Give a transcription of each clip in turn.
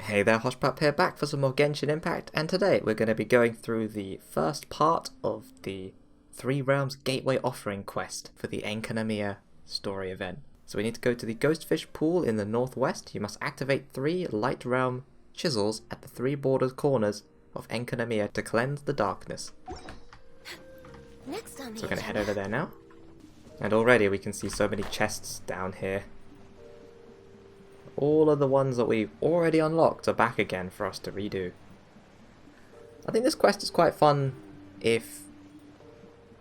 Hey there, Hoshpap here, back for some more Genshin Impact, and today we're going to be going through the first part of the Three Realms Gateway Offering quest for the Enkanomiya story event. So we need to go to the Ghostfish Pool in the northwest. You must activate 3 Light Realm chisels at the 3 bordered corners of Enkanomiya to cleanse the darkness. So we're going to head over there now. And already we can see so many chests down here. All of the ones that we've already unlocked are back again for us to redo. I think this quest is quite fun if...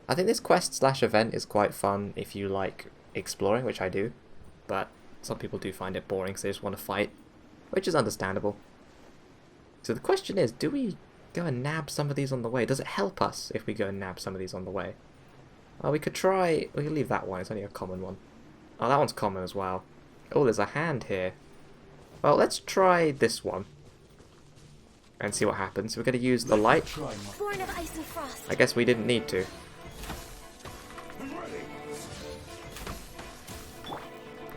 I think this quest/event is quite fun if you like exploring, which I do. But some people do find it boring, so they just want to fight, which is understandable. So the question is, do we go and nab some of these on the way? Does it help us if we go and nab some of these on the way? Well, we could try... we could leave that one, it's only a common one. Oh, that one's common as well. Oh, there's a hand here. Well, let's try this one and see what happens. We're going to use the light. I guess we didn't need to.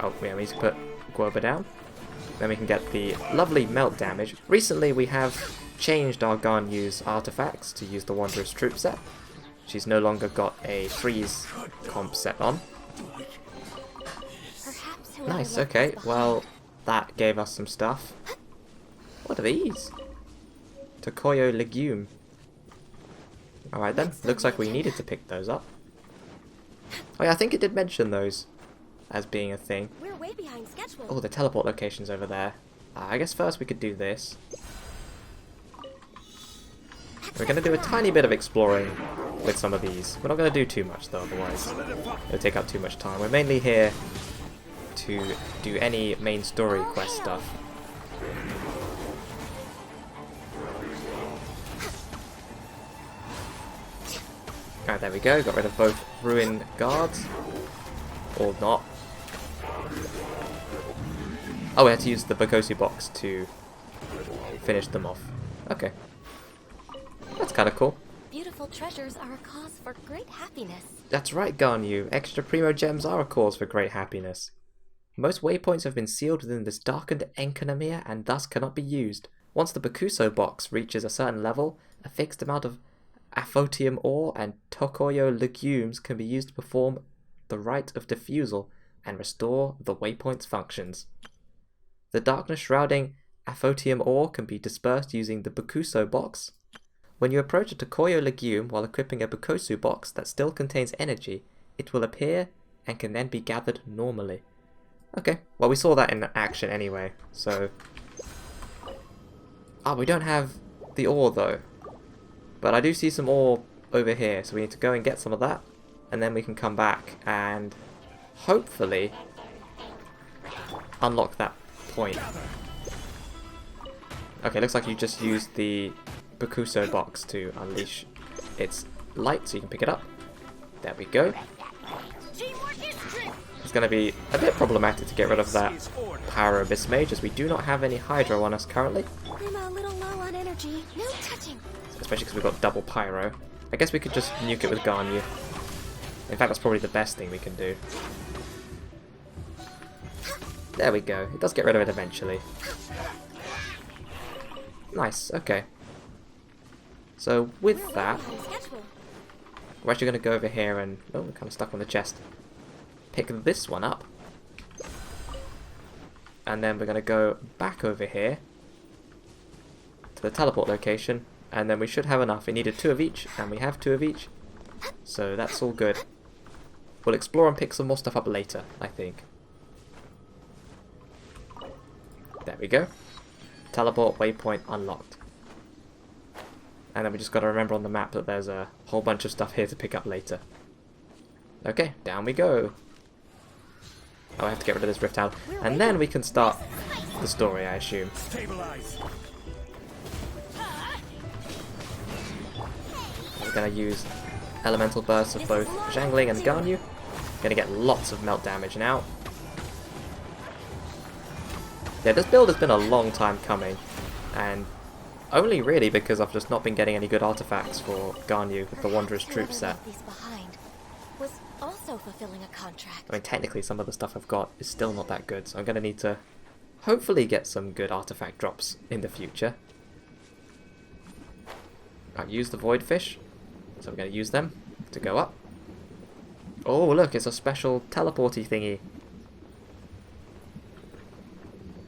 Oh, yeah, we need to put Guoba down. Then we can get the lovely melt damage. Recently, we have changed our Ganyu's artifacts to use the Wanderer's Troop set. She's no longer got a freeze comp set on. Nice, okay, well... that gave us some stuff. What are these? Tokoyo legume. Alright then, looks like we needed to pick those up. Oh yeah, I think it did mention those as being a thing. We're way behind schedule. Oh, the teleport location's over there. I guess first we could do this. We're going to do a tiny bit of exploring with some of these. We're not going to do too much though, otherwise it'll take up too much time. We're mainly here to do any main story quest stuff. Alright, there we go. Got rid of both ruin guards. Or not. Oh, we had to use the Bakosu box to finish them off. Okay. That's kind of cool. Beautiful treasures are a cause for great happiness. That's right, Ganyu. Extra primo gems are a cause for great happiness. Most waypoints have been sealed within this darkened Enkanomiya and thus cannot be used. Once the Bakuso box reaches a certain level, a fixed amount of Aphotium ore and Tokoyo legumes can be used to perform the rite of diffusal and restore the waypoint's functions. The darkness shrouding Aphotium ore can be dispersed using the Bakuso box. When you approach a Tokoyo legume while equipping a Bakosu box that still contains energy, it will appear and can then be gathered normally. Okay, well we saw that in action anyway, so... oh, we don't have the ore though. But I do see some ore over here, so we need to go and get some of that. And then we can come back and hopefully unlock that point. Okay, looks like you just used the Bakuso box to unleash its light, so you can pick it up. There we go. It's going to be a bit problematic to get rid of that Power Abyss Mage, as we do not have any Hydro on us currently. I'm a little low on energy. No touching. Especially because we've got double Pyro. I guess we could just nuke it with Ganyu. In fact, that's probably the best thing we can do. There we go. It does get rid of it eventually. Nice, okay. So with that, we're actually going to go over here and... oh, we're kind of stuck on the chest. Pick this one up. And then we're going to go back over here to the teleport location. And then we should have enough. We needed 2 of each, and we have 2 of each. So that's all good. We'll explore and pick some more stuff up later, I think. There we go. Teleport waypoint unlocked. And then we just got to remember on the map that there's a whole bunch of stuff here to pick up later. Okay, down we go. Oh, I have to get rid of this Rift Out. And then we can start the story, I assume. We're going to use Elemental Bursts of both Zhangling and Ganyu. Going to get lots of melt damage now. Yeah, this build has been a long time coming. And only really because I've just not been getting any good artifacts for Ganyu with the Wanderer's Troop set. Was also fulfilling a contract. I mean, technically some of the stuff I've got is still not that good, so I'm going to need to hopefully get some good artifact drops in the future. I've used the void fish, so we're going to use them to go up. Oh look, it's a special teleporty thingy.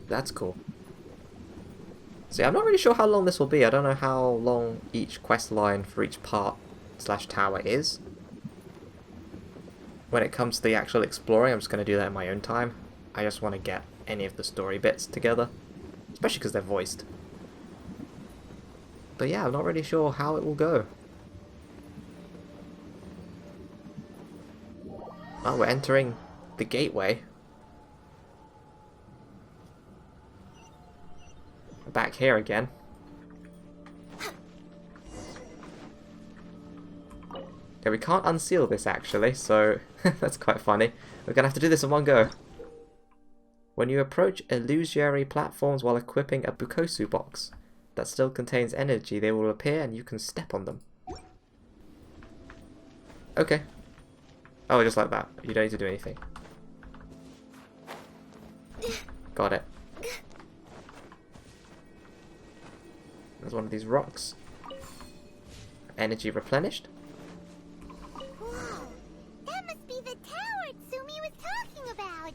That's cool. See, I'm not really sure how long this will be. I don't know how long each quest line for each part / tower is. When it comes to the actual exploring, I'm just going to do that in my own time. I just want to get any of the story bits together, especially because they're voiced. But yeah, I'm not really sure how it will go. Oh, we're entering the gateway. We're back here again. Yeah, we can't unseal this actually, so that's quite funny. We're gonna have to do this in one go. When you approach illusory platforms while equipping a Bukosu box that still contains energy, they will appear and you can step on them. Okay. Oh, just like that. You don't need to do anything. Got it. There's one of these rocks. Energy replenished. Whoa! That must be the tower Tsumi was talking about.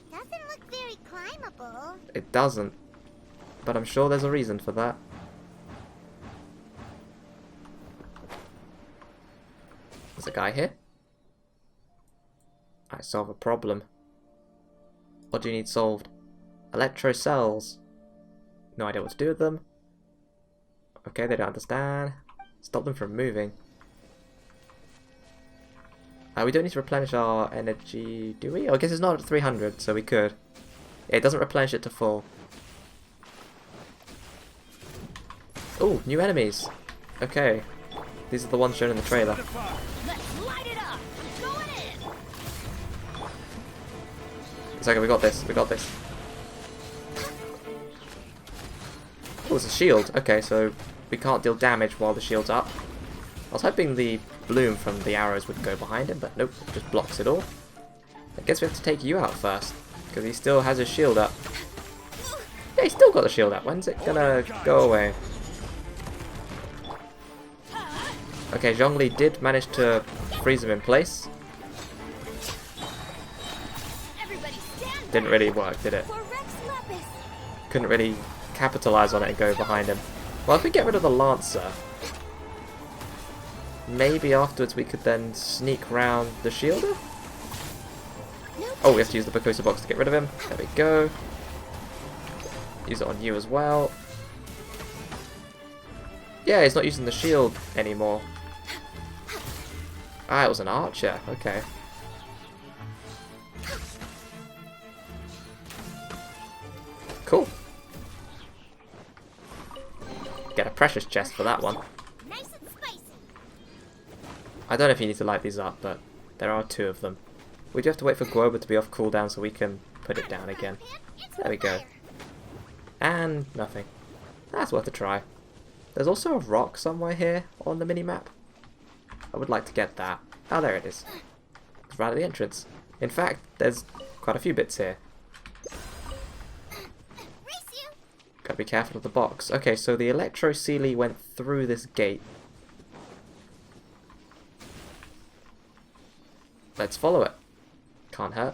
Doesn't look very climbable. It doesn't. But I'm sure there's a reason for that. There's a guy here. I solve a problem. What do you need solved? Electro cells. No idea what to do with them. Okay, they don't understand. Stop them from moving. We don't need to replenish our energy, do we? Oh, I guess it's not at 300, so we could. Yeah, it doesn't replenish it to full. Oh, new enemies. Okay. These are the ones shown in the trailer. Let's light it up. Going in. It's okay, we got this. We got this. Oh, it's a shield. Okay, so we can't deal damage while the shield's up. I was hoping the bloom from the arrows would go behind him, but nope, it just blocks it all. I guess we have to take you out first, because he still has his shield up. Yeah, he's still got the shield up. When's it gonna go away? Okay, Zhongli did manage to freeze him in place. Didn't really work, did it? Couldn't really capitalize on it and go behind him. Well, if we get rid of the Lancer, maybe afterwards we could then sneak round the shielder? Oh, we have to use the Bukosu box to get rid of him. There we go. Use it on you as well. Yeah, he's not using the shield anymore. Ah, it was an archer. Okay. Cool. Get a precious chest for that one. Nice and spicy. I don't know if you need to light these up, but there are 2 of them. We do have to wait for Guoba to be off cooldown so we can put it down again. There we go. And nothing. That's worth a try. There's also a rock somewhere here on the mini-map. I would like to get that. Oh, there it is. It's right at the entrance. In fact, there's quite a few bits here. Gotta be careful of the box. Okay, so the Electro Sealy went through this gate. Let's follow it. Can't hurt.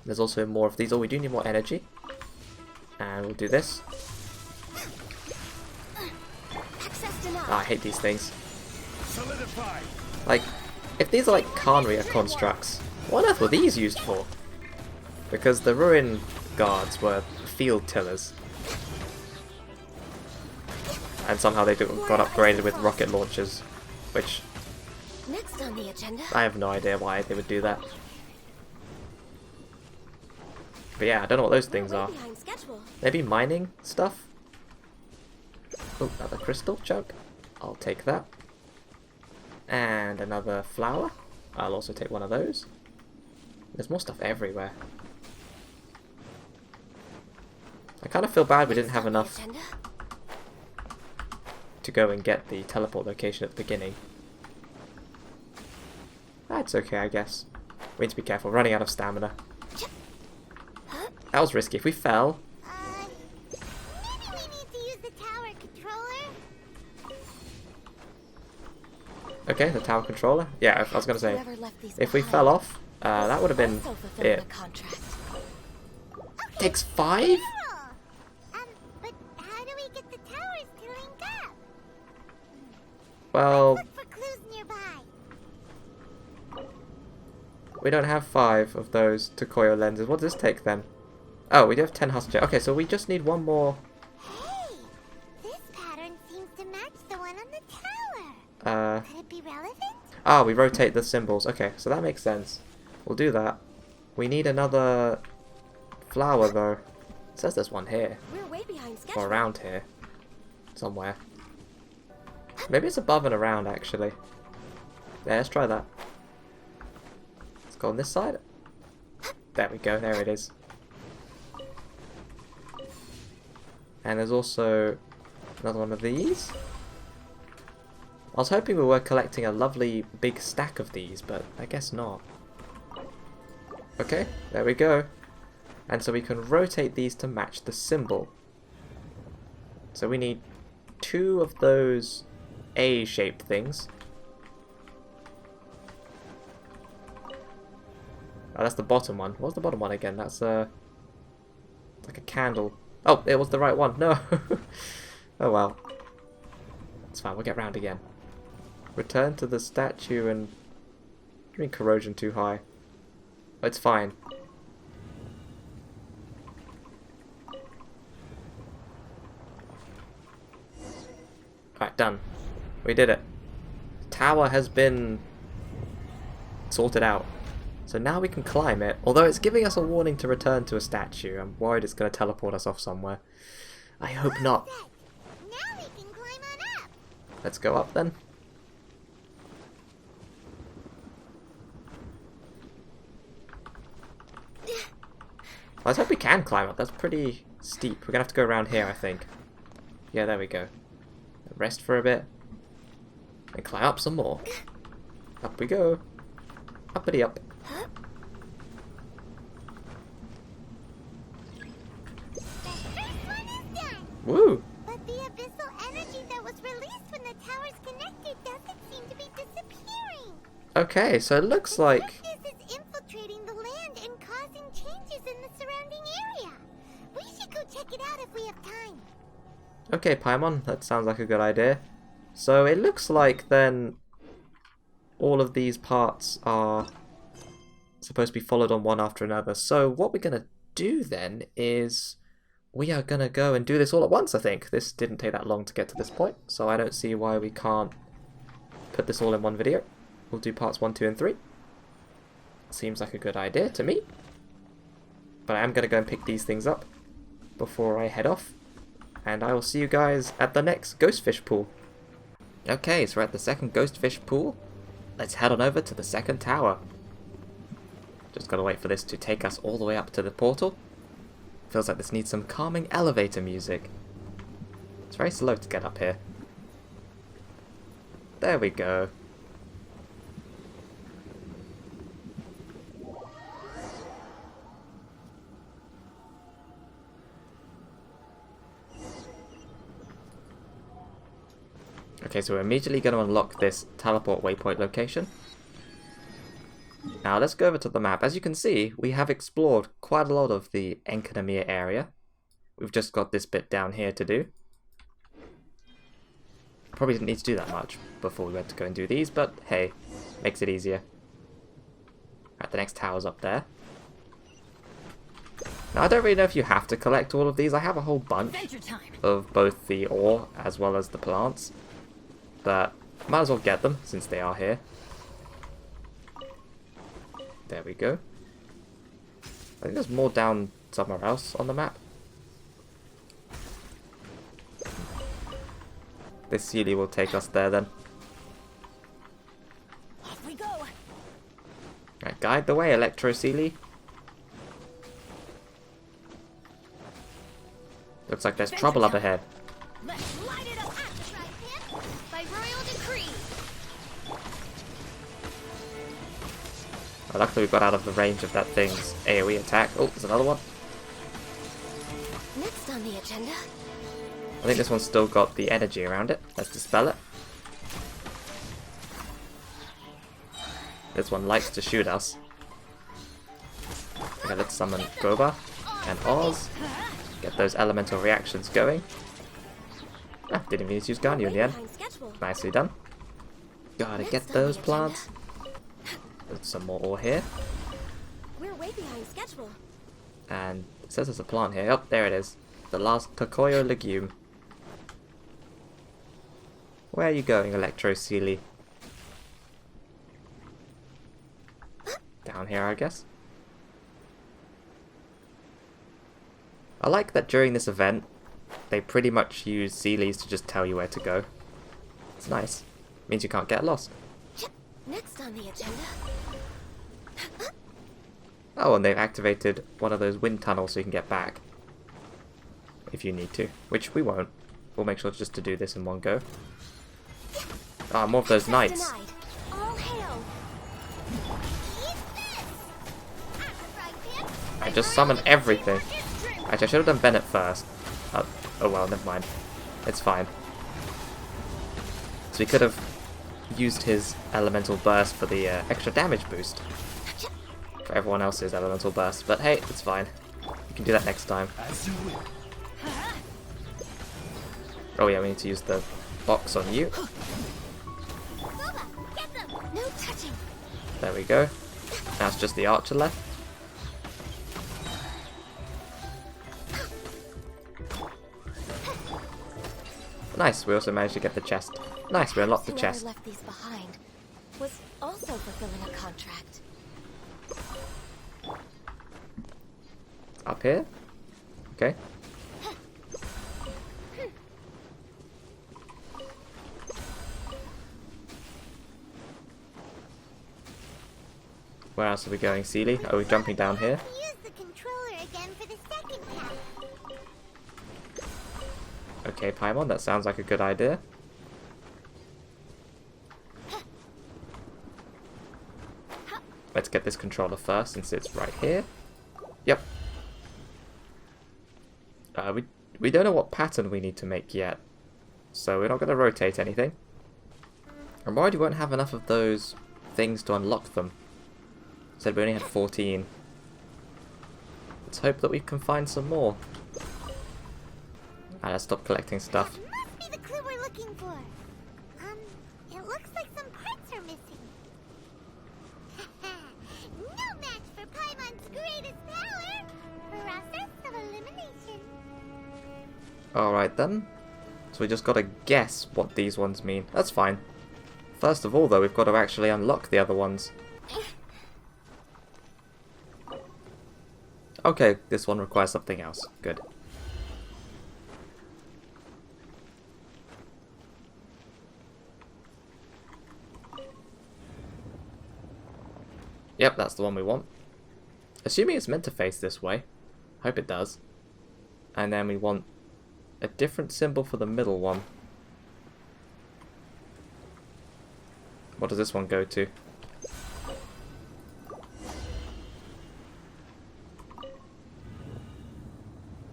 There's also more of these. Oh, we do need more energy. And we'll do this. Ah, I hate these things. Like, if these are like Khaenri'ah constructs, what on earth were these used for? Because the Ruin Guards were field tillers. And somehow they got upgraded with rocket launchers, which Next on the agenda. I have no idea why they would do that. But yeah, I don't know what those things are. Behind schedule. Maybe mining stuff? Oh, another crystal chunk. I'll take that. And another flower. I'll also take one of those. There's more stuff everywhere. I kind of feel bad we didn't have enough Agenda? to go and get the teleport location at the beginning. it's okay, I guess. We need to be careful. Running out of stamina. That was risky. If we fell... Maybe we need to use the tower controller. Okay, the tower controller. Yeah, I was going to say, Whoever left these if we behind fell off, that would have been also fulfilling it. a contract. Takes 5? Cool. But how do we get the towers to link up? Well, Look for clues nearby. we don't have 5 of those Tokoyo lenses. What does this take then? Oh, we do have 10 hustle. Okay, so we just need one more. Hey, this pattern seems to match the one on the tower. Could it be relevant? Ah, we rotate the symbols. Okay, so that makes sense. We'll do that. We need another flower though. It says there's one here. We're way behind schedule. Or around here. Somewhere. Maybe it's above and around actually. Yeah, let's try that. Let's go on this side. There we go, there it is. And there's also another one of these. I was hoping we were collecting a lovely big stack of these, but I guess not. Okay, there we go. And so we can rotate these to match the symbol. So we need 2 of those A-shaped things. Oh, that's the bottom one. What's the bottom one again? That's like a candle. Oh, it was the right one. No. Oh well. It's fine. We'll get round again. Return to the statue and... I mean corrosion too high. Oh, it's fine. Alright, done. We did it. Tower has been sorted out. So now we can climb it. Although it's giving us a warning to return to a statue. I'm worried it's going to teleport us off somewhere. I hope not. Now we can climb on up. Let's go up then. Let's hope we can climb up. That's pretty steep. We're going to have to go around here, I think. Yeah, there we go. Rest for a bit. And climb up some more. Up we go. Uppity up. The first one is done. Woo! But the abyssal energy that was released when the towers connected doesn't seem to be disappearing. Okay, so it looks like... Darkness is infiltrating the land and causing changes in the surrounding area. We should go check it out if we have time. Okay, Paimon, that sounds like a good idea. So it looks like then all of these parts are supposed to be followed on one after another. So what we're going to do then is we are going to go and do this all at once, I think. This didn't take that long to get to this point, so I don't see why we can't put this all in one video. We'll do parts 1, 2, and 3. Seems like a good idea to me. But I am going to go and pick these things up before I head off. And I will see you guys at the next Ghostfish pool. Okay, so we're at the second Ghostfish pool. Let's head on over to the second tower. Just gotta wait for this to take us all the way up to the portal. Feels like this needs some calming elevator music. It's very slow to get up here. There we go. Okay, so we're immediately going to unlock this teleport waypoint location. Now let's go over to the map. As you can see, we have explored quite a lot of the Enkanomiya area. We've just got this bit down here to do. Probably didn't need to do that much before we went to go and do these, but hey, makes it easier. Right, the next tower's up there. Now I don't really know if you have to collect all of these. I have a whole bunch of both the ore as well as the plants. But might as well get them since they are here. There we go. I think there's more down somewhere else on the map. This Sealy will take us there then. Off we go. Right, guide the way, Electro Sealy. Looks like there's trouble up ahead. Let's light it up. By royal decree. Oh, luckily we got out of the range of that thing's AoE attack. Oh, there's another one. Next on the agenda. I think this one's still got the energy around it. Let's dispel it. This one likes to shoot us. Okay, let's summon Goba and Oz. Get those elemental reactions going. Ah, didn't even need to use Ganyu in the end. Nicely done. Gotta get those plants. There's some more ore here. We're way behind schedule. And it says there's a plant here. Oh, there it is. The last Kokoyo legume. Where are you going, Electro Sealy? Down here, I guess. I like that during this event, they pretty much use Sealies to just tell you where to go. It's nice. Means you can't get lost. Next on the agenda. Oh, and they've activated one of those wind tunnels so you can get back. If you need to. Which we won't. We'll make sure just to do this in one go. Ah, more of those knights. Denied. All hail. I just summoned everything. Actually, I should have done Bennett first. Oh well, never mind. It's fine. So we could have used his elemental burst for the extra damage boost. For everyone else's elemental burst. But hey, it's fine. You can do that next time. Oh yeah, we need to use the box on you. No touching. There we go. Now it's just the archer left. Nice, we also managed to get the chest. Nice, we unlocked the Whoever chest. left these behind was also fulfilling a contract. Up here? Okay. Where else are we going, Sealy? Oh, we're jumping down here. Use the controller again for the second pack. Okay, Paimon, that sounds like a good idea. Let's get this controller first, since it's right here. Yep. We don't know what pattern we need to make yet, so we're not going to rotate anything. I'm worried we won't have enough of those things to unlock them. Said we only had 14. Let's hope that we can find some more. And let's stop collecting stuff. That must be the clue we're looking for. It looks like some parts are missing. No match for Paimon's greatest power. Process of elimination. Alright then. So we just gotta guess what these ones mean. That's fine. First of all though, we've got to actually unlock the other ones. Okay, this one requires something else. Good. Yep, that's the one we want. Assuming it's meant to face this way. Hope it does. And then we want a different symbol for the middle one. What does this one go to?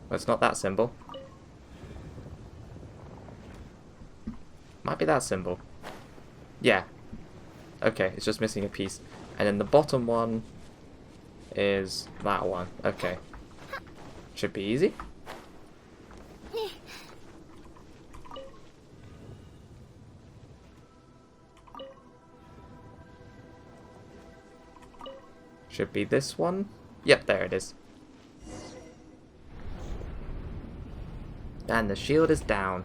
Well, it's not that symbol. Might be that symbol. Yeah. Okay, it's just missing a piece. And then the bottom one is that one. Okay. Should be easy. Should be this one. Yep, there it is. And the shield is down.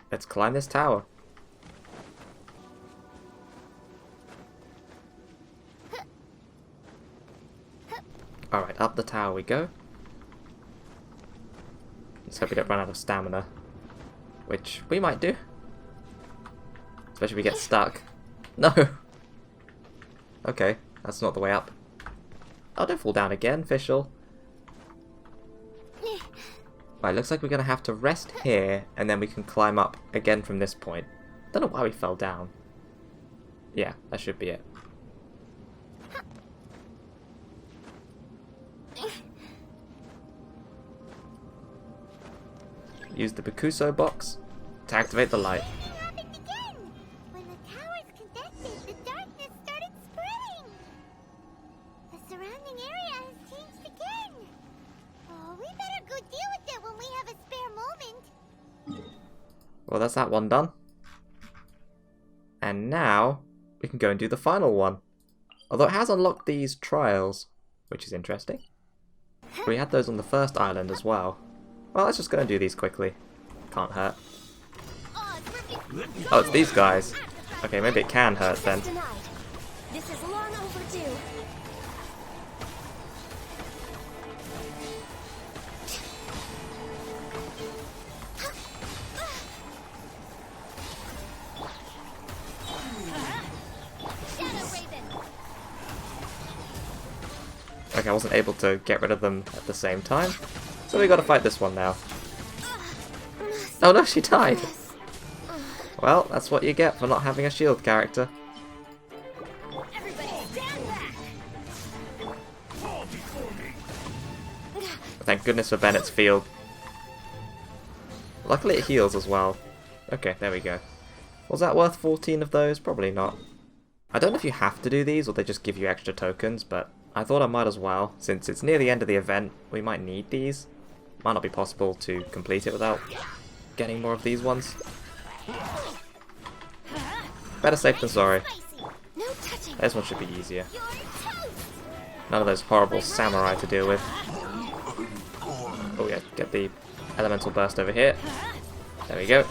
Let's climb this tower. Alright, up the tower we go. Let's hope we don't run out of stamina. Which we might do. Especially if we get stuck. No! Okay, that's not the way up. Oh, don't fall down again, Fischl. Right, looks like we're going to have to rest here, and then we can climb up again from this point. Don't know why we fell down. Yeah, that should be it. Use the Bakuso box to activate the light. It happened again! When the towers connected, the darkness started spreading! The surrounding area has changed again! Oh, we better go deal with it when we have a spare moment! Well, that's that one done. And now, we can go and do the final one. Although it has unlocked these trials, which is interesting. We had those on the first island as well. Well, let's just go and do these quickly. Can't hurt. Oh, it's these guys. Okay, maybe it can hurt then. This is long overdue. Okay, I wasn't able to get rid of them at the same time. So we gotta fight this one now. Oh no, she died! Well, that's what you get for not having a shield character. Thank goodness for Bennett's field. Luckily it heals as well. Okay, there we go. Was that worth 14 of those? Probably not. I don't know if you have to do these or they just give you extra tokens, but I thought I might as well. Since it's near the end of the event, we might need these. Might not be possible to complete it without getting more of these ones. Better safe than sorry. This one should be easier. None of those horrible samurai to deal with. Oh yeah, get the elemental burst over here. There we go.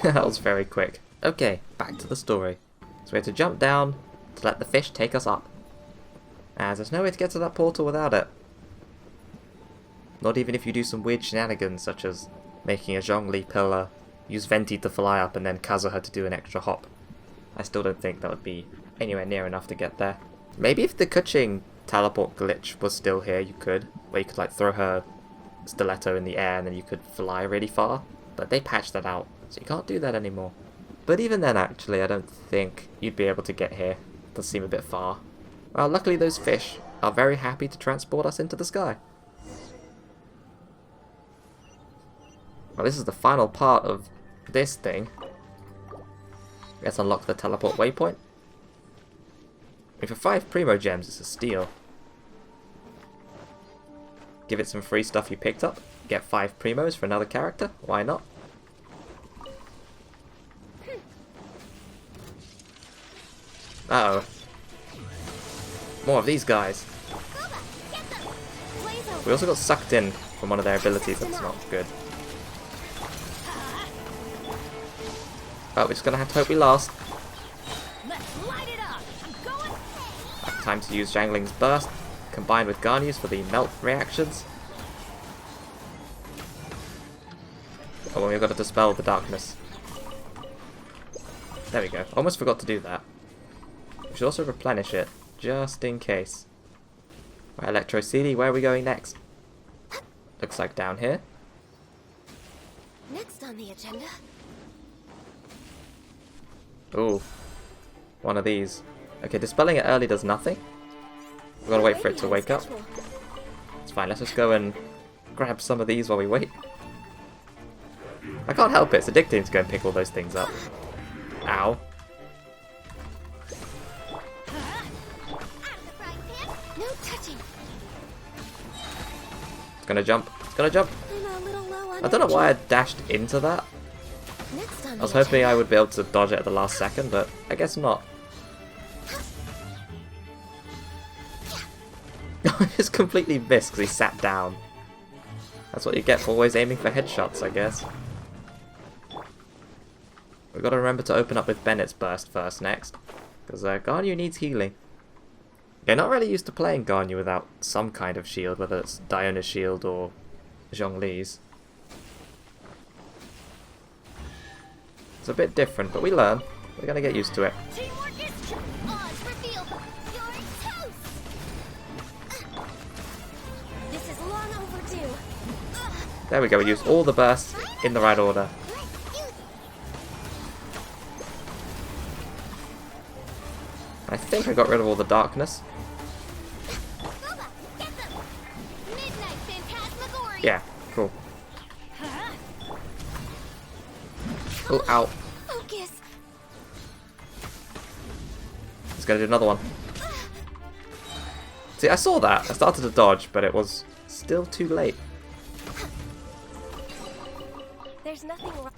That was very quick. Okay, back to the story. So we have to jump down to let the fish take us up. As there's no way to get to that portal without it. Not even if you do some weird shenanigans such as making a Zhongli pillar, use Venti to fly up and then Kazuha to do an extra hop. I still don't think that would be anywhere near enough to get there. Maybe if the Kuching teleport glitch was still here you could, where you could like throw her stiletto in the air and then you could fly really far. But they patched that out, so you can't do that anymore. But even then actually I don't think you'd be able to get here. It does seem a bit far. Well, luckily those fish are very happy to transport us into the sky. Well, this is the final part of this thing. Let's unlock the teleport waypoint. I mean, for 5 Primo Gems, it's a steal. Give it some free stuff you picked up. Get 5 Primos for another character. Why not? Uh-oh. More of these guys. We also got sucked in from one of their abilities. That's not good. But we're just gonna have to hope we last. Time to use Zhangling's burst, combined with Ganyu's for the melt reactions. Oh, well, we've got to dispel the darkness. There we go. Almost forgot to do that. We should also replenish it, just in case. Right, Electro CD, where are we going next? Looks like down here. Next on the agenda. Ooh. One of these. Okay, dispelling it early does nothing. We've got to wait for it to wake up. It's fine, let's just go and grab some of these while we wait. I can't help it, it's addicting to go and pick all those things up. Ow. No touching. It's gonna jump. It's gonna jump. I don't know why I dashed into that. I was hoping I would be able to dodge it at the last second, but I guess not. I just completely missed because he sat down. That's what you get for always aiming for headshots, I guess. We've got to remember to open up with Bennett's burst first next, because Ganyu needs healing. Yeah, not really used to playing Ganyu without some kind of shield, whether it's Diona's shield or Zhongli's. It's a bit different, but we learn. We're gonna get used to it. There we go, we used all the bursts in the right order. I think I got rid of all the darkness. Yeah, cool. Oh, ow. Focus. Let's go do another one. See, I saw that. I started to dodge, but it was still too late. There's nothing wrong.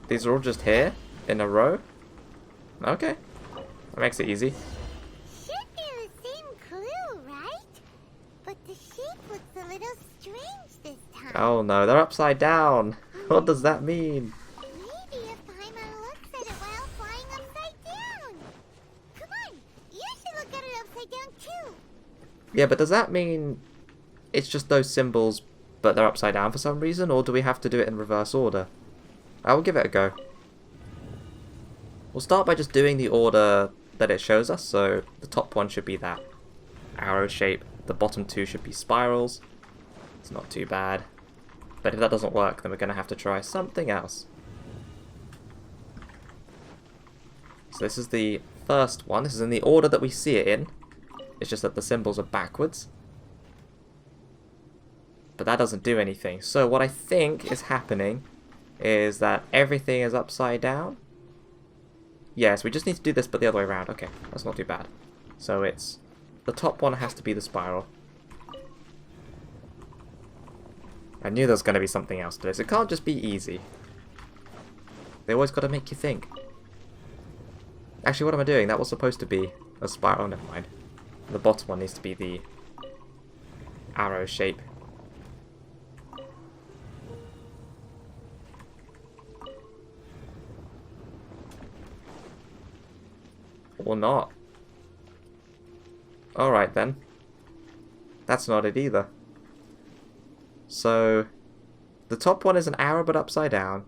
These are all just here in a row? Okay. That makes it easy. Should be the same clue, right? But the shape looks a little strange this time. Oh no, they're upside down. What does that mean? Maybe if Paimon looks at it while flying upside down. Come on, you should look at it upside down too. Yeah, but does that mean it's just those symbols, but they're upside down for some reason? Or do we have to do it in reverse order? I will give it a go. We'll start by just doing the order that it shows us. So the top one should be that arrow shape. The bottom two should be spirals. It's not too bad. But if that doesn't work, then we're going to have to try something else. So this is the first one. This is in the order that we see it in. It's just that the symbols are backwards. But that doesn't do anything. So what I think is happening is that everything is upside down. Yes, we just need to do this but the other way around. Okay, that's not too bad. So it's... the top one has to be the spiral. I knew there was going to be something else to this. It can't just be easy. They always got to make you think. Actually, what am I doing? That was supposed to be a spiral. Never mind. The bottom one needs to be the arrow shape. Or not. Alright then. That's not it either. So, the top one is an arrow but upside down.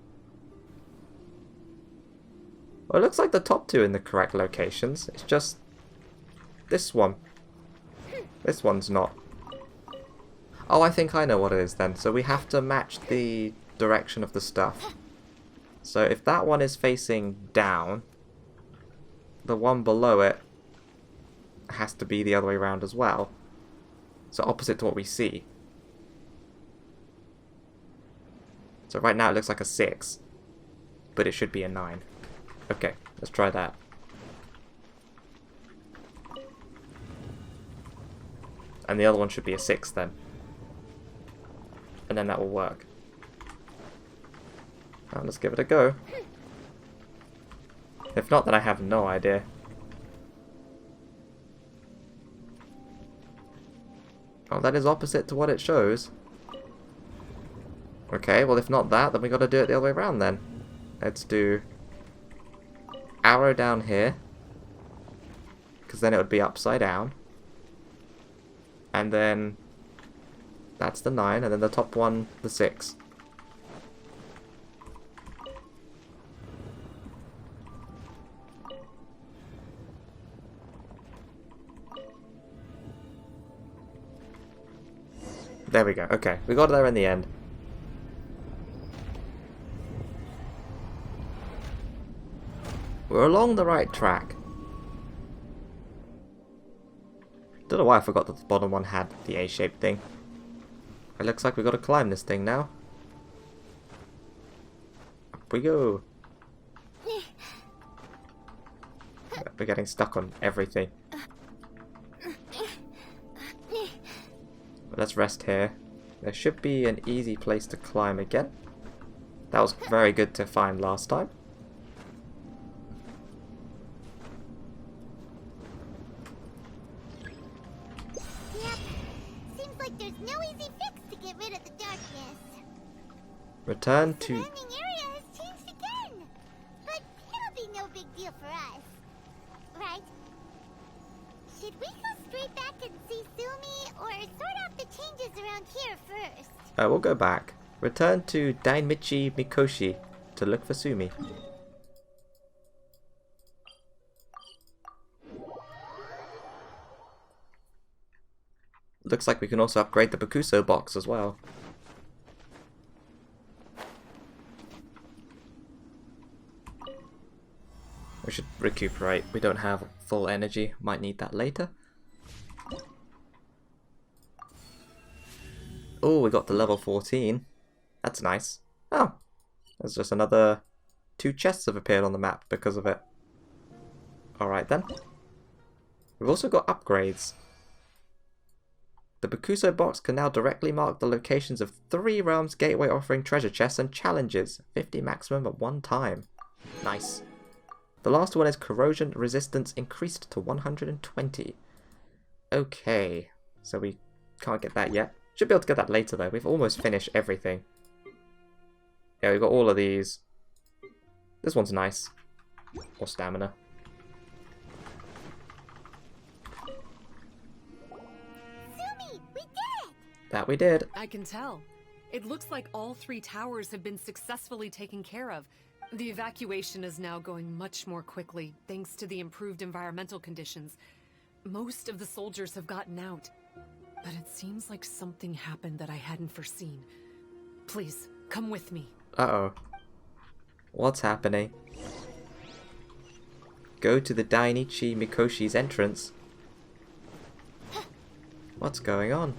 Well, it looks like the top two are in the correct locations. It's just this one. This one's not. Oh, I think I know what it is then. So we have to match the direction of the stuff. So if that one is facing down, the one below it has to be the other way around as well. So opposite to what we see. So right now it looks like a 6, but it should be a 9. Okay, let's try that. And the other one should be a 6 then. And then that will work. Now let's give it a go. If not, then I have no idea. Oh, that is opposite to what it shows. Okay, well if not that, then we got to do it the other way around then. Let's do arrow down here, because then it would be upside down. And then that's the 9, and then the top one, the 6. There we go. Okay, we got there in the end. We're along the right track. Don't know why I forgot that the bottom one had the A-shaped thing. It looks like we've got to climb this thing now. Up we go. We're getting stuck on everything. Let's rest here. There should be an easy place to climb again. That was very good to find last time. Yep. Seems like there's no easy fix to get rid of the darkness. Return The to... surrounding area has changed again. But it'll be no big deal for us. Right? Should we go straight back and see Sumi, or sort out the changes around here first? we'll go back. Return to Daimichi Mikoshi to look for Sumi. Looks like we can also upgrade the Bakuso box as well. We should recuperate. We don't have full energy. Might need that later. Oh, we got to level 14. That's nice. Oh, there's just another 2 chests have appeared on the map because of it. Alright then. We've also got upgrades. The Bakuso box can now directly mark the locations of 3 realms gateway offering treasure chests and challenges. 50 maximum at one time. Nice. The last one is corrosion resistance increased to 120. Okay, so we can't get that yet. Should be able to get that later though. We've almost finished everything. Yeah, we've got all of these. This one's nice. Or stamina. Sumi, we did it! That we did. I can tell. It looks like all 3 towers have been successfully taken care of. The evacuation is now going much more quickly, thanks to the improved environmental conditions. Most of the soldiers have gotten out. But it seems like something happened that I hadn't foreseen. Please, come with me. Uh-oh. What's happening? Go to the Dainichi Mikoshi's entrance. What's going on?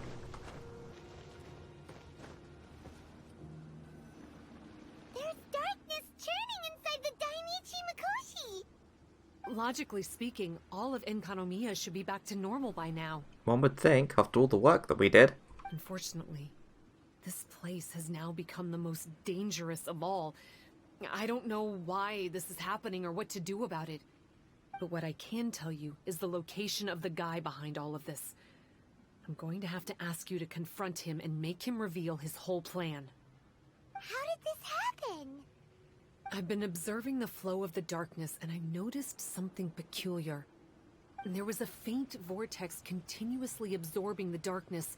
There's darkness churning inside the Dainichi Mikoshi! Logically speaking, all of Enkanomiya should be back to normal by now. One would think, after all the work that we did. Unfortunately, this place has now become the most dangerous of all. I don't know why this is happening or what to do about it. But what I can tell you is the location of the guy behind all of this. I'm going to have to ask you to confront him and make him reveal his whole plan. How did this happen? I've been observing the flow of the darkness and I've noticed something peculiar. There was a faint vortex continuously absorbing the darkness.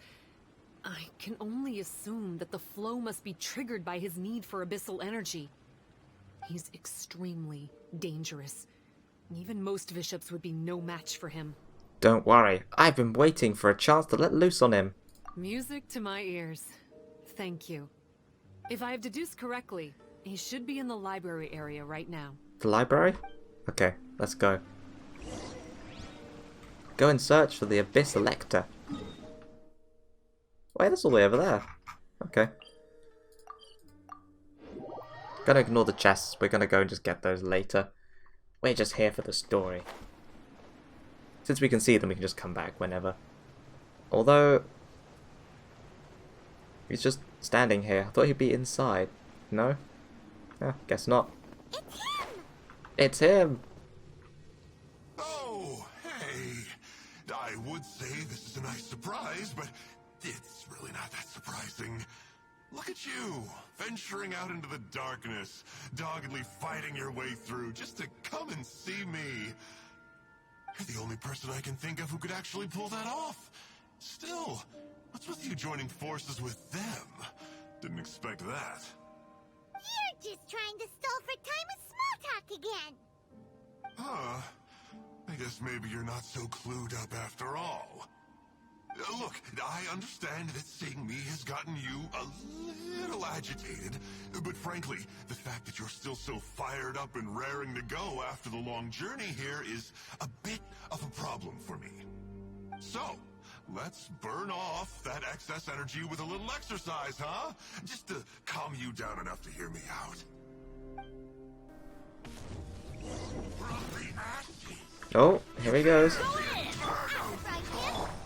I can only assume that the flow must be triggered by his need for abyssal energy. He's extremely dangerous. Even most bishops would be no match for him. Don't worry, I've been waiting for a chance to let loose on him. Music to my ears. Thank you. If I have deduced correctly, he should be in the library area right now. The library? Okay, let's go. Go and search for the Abyss Selector. Wait, that's all the way over there. Okay. Gonna ignore the chests. We're gonna go and just get those later. We're just here for the story. Since we can see them, we can just come back whenever. Although... he's just standing here. I thought he'd be inside. No? Guess not. It's him! It's him! Oh, hey! I would say this is a nice surprise, but it's really not that surprising. Look at you, venturing out into the darkness, doggedly fighting your way through just to come and see me. You're the only person I can think of who could actually pull that off. Still, what's with you joining forces with them? Didn't expect that. You're just trying to stall for time with small talk again! Huh. I guess maybe you're not so clued up after all. Look, I understand that seeing me has gotten you a little agitated, but frankly, the fact that you're still so fired up and raring to go after the long journey here is a bit of a problem for me. So, let's burn off that excess energy with a little exercise, huh? Just to calm you down enough to hear me out. Oh, here he goes.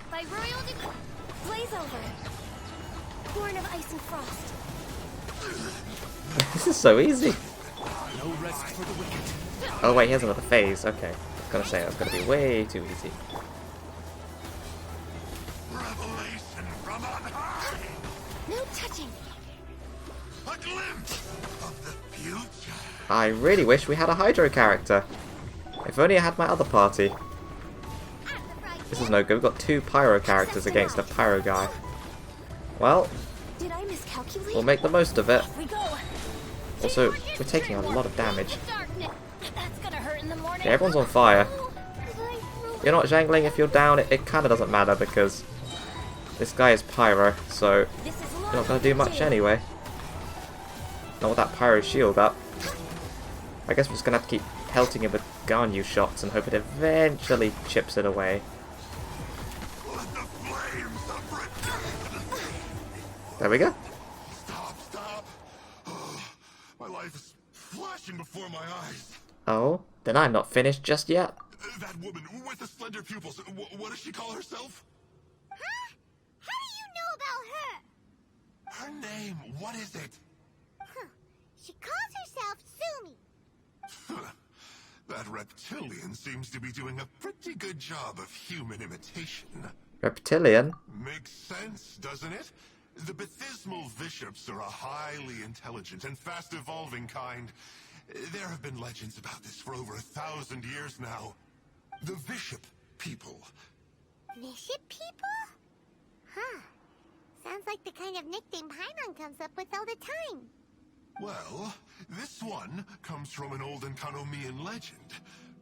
By Royal Blaze over. Born of ice and frost. This is so easy. No rest for the wicked. Oh wait, he has another phase. Okay. I was gonna say, that's gonna be way too easy. Revelation from on high! No touching. A glimpse of the future. I really wish we had a Hydro character. If only I had my other party. This is no good. We've got 2 Pyro characters against a Pyro guy. Well, Did I miscalculate? we'll make the most of it. Off we go. Also, we're taking a lot of damage. Darkness. That's gonna hurt in the morning. Yeah, everyone's on fire. You're not jangling if you're down. It kind of doesn't matter because This guy is pyro, so This is you're not gonna do much anyway. Not with that pyro shield up. I guess we're just gonna have to keep pelting him with Ganyu shots and hope it eventually chips it away. Let the flames of There we go. Stop! Oh, my life is flashing before my eyes. Oh, then I'm not finished just yet. That woman with the slender pupils, what does she call herself? Huh? How do you know about her? Her name, what is it? Huh. She calls herself Sumi. That reptilian seems to be doing a pretty good job of human imitation. Reptilian? Makes sense, doesn't it? The Baptismal Bishops are a highly intelligent and fast-evolving kind. There have been legends about this for over 1,000 years now. The Bishop people. Bishop people? Huh. Sounds like the kind of nickname Paimon comes up with all the time. Well, this one comes from an old Enkanomiyan legend.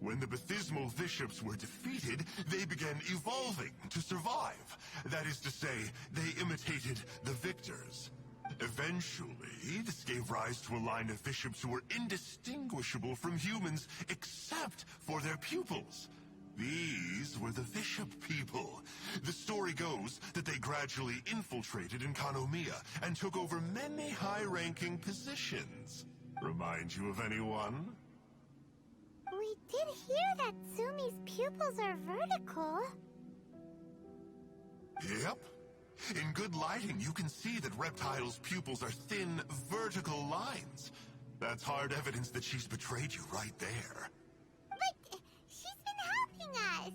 When the Baptismal Bishops were defeated, they began evolving to survive. That is to say, they imitated the victors. Eventually, this gave rise to a line of bishops who were indistinguishable from humans except for their pupils. These were the bishop people. The story goes that they gradually infiltrated Enkanomiya and took over many high-ranking positions. Remind you of anyone? We did hear that Sumi's pupils are vertical. Yep. In good lighting, you can see that Reptile's pupils are thin, vertical lines. That's hard evidence that she's betrayed you right there. But she's been helping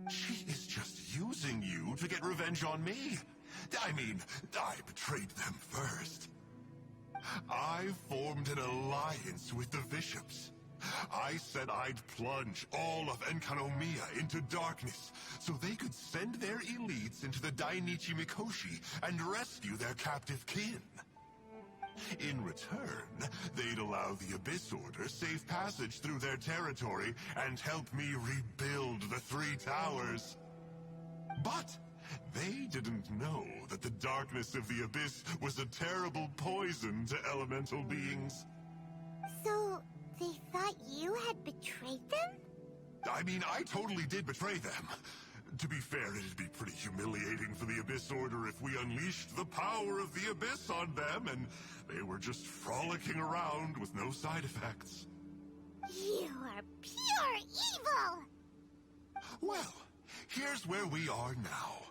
us. She is just using you to get revenge on me. I mean, I betrayed them first. I formed an alliance with the bishops. I said I'd plunge all of Enkanomiya into darkness so they could send their elites into the Dainichi Mikoshi and rescue their captive kin. In return, they'd allow the Abyss Order safe passage through their territory and help me rebuild the Three Towers. But they didn't know that the darkness of the Abyss was a terrible poison to elemental beings. So, they thought you had betrayed them? I mean, I totally did betray them. To be fair, it'd be pretty humiliating for the Abyss Order if we unleashed the power of the Abyss on them and they were just frolicking around with no side effects. You are pure evil! Well, here's where we are now.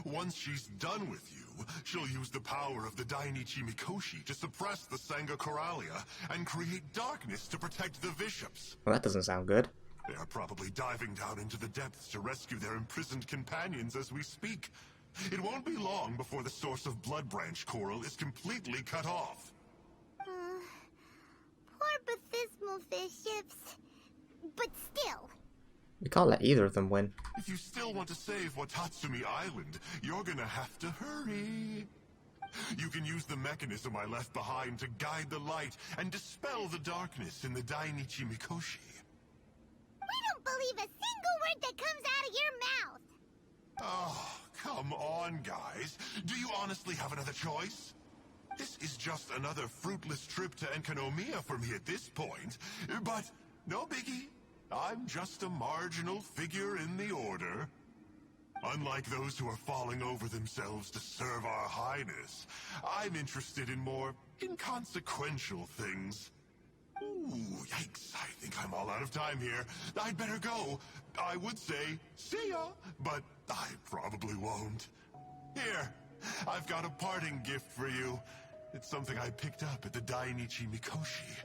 Once she's done with you, she'll use the power of the Dainichi Mikoshi to suppress the Sangha Coralia and create darkness to protect the bishops. Well, that doesn't sound good. They are probably diving down into the depths to rescue their imprisoned companions as we speak. It won't be long before the source of Blood Branch Coral is completely cut off. Poor Baptismal Bishops. But still. We can't let either of them win. If you still want to save Watatsumi Island, you're gonna have to hurry. You can use the mechanism I left behind to guide the light and dispel the darkness in the Dainichi Mikoshi. We don't believe a single word that comes out of your mouth! Oh, come on, guys. Do you honestly have another choice? This is just another fruitless trip to Enkanomiya for me at this point. But no biggie. I'm just a marginal figure in the Order. Unlike those who are falling over themselves to serve our Highness, I'm interested in more inconsequential things. Ooh, yikes. I think I'm all out of time here. I'd better go. I would say, see ya, but I probably won't. Here, I've got a parting gift for you. It's something I picked up at the Dainichi Mikoshi.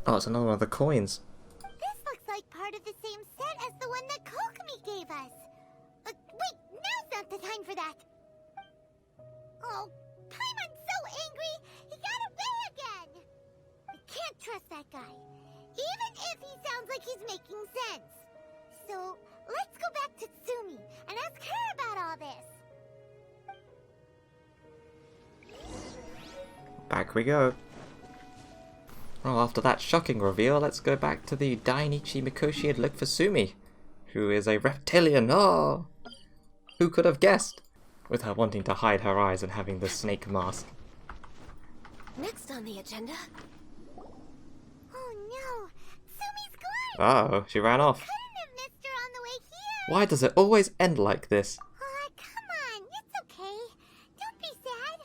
Oh, it's another one of the coins. This looks like part of the same set as the one that Kokomi gave us. Wait, now's not the time for that. Oh, Paimon's so angry, he got away again. We can't trust that guy, even if he sounds like he's making sense. So, let's go back to Tsumi and ask her about all this. Back we go. Well, after that shocking reveal, let's go back to the Dainichi Mikoshi and look for Sumi, who is a reptilian. Oh! Who could have guessed? With her wanting to hide her eyes and having the snake mask. Next on the agenda. Oh no! Sumi's gone! Oh, she ran off. Couldn't have missed her on the way here! Why does it always end like this? Come on, it's okay. Don't be sad.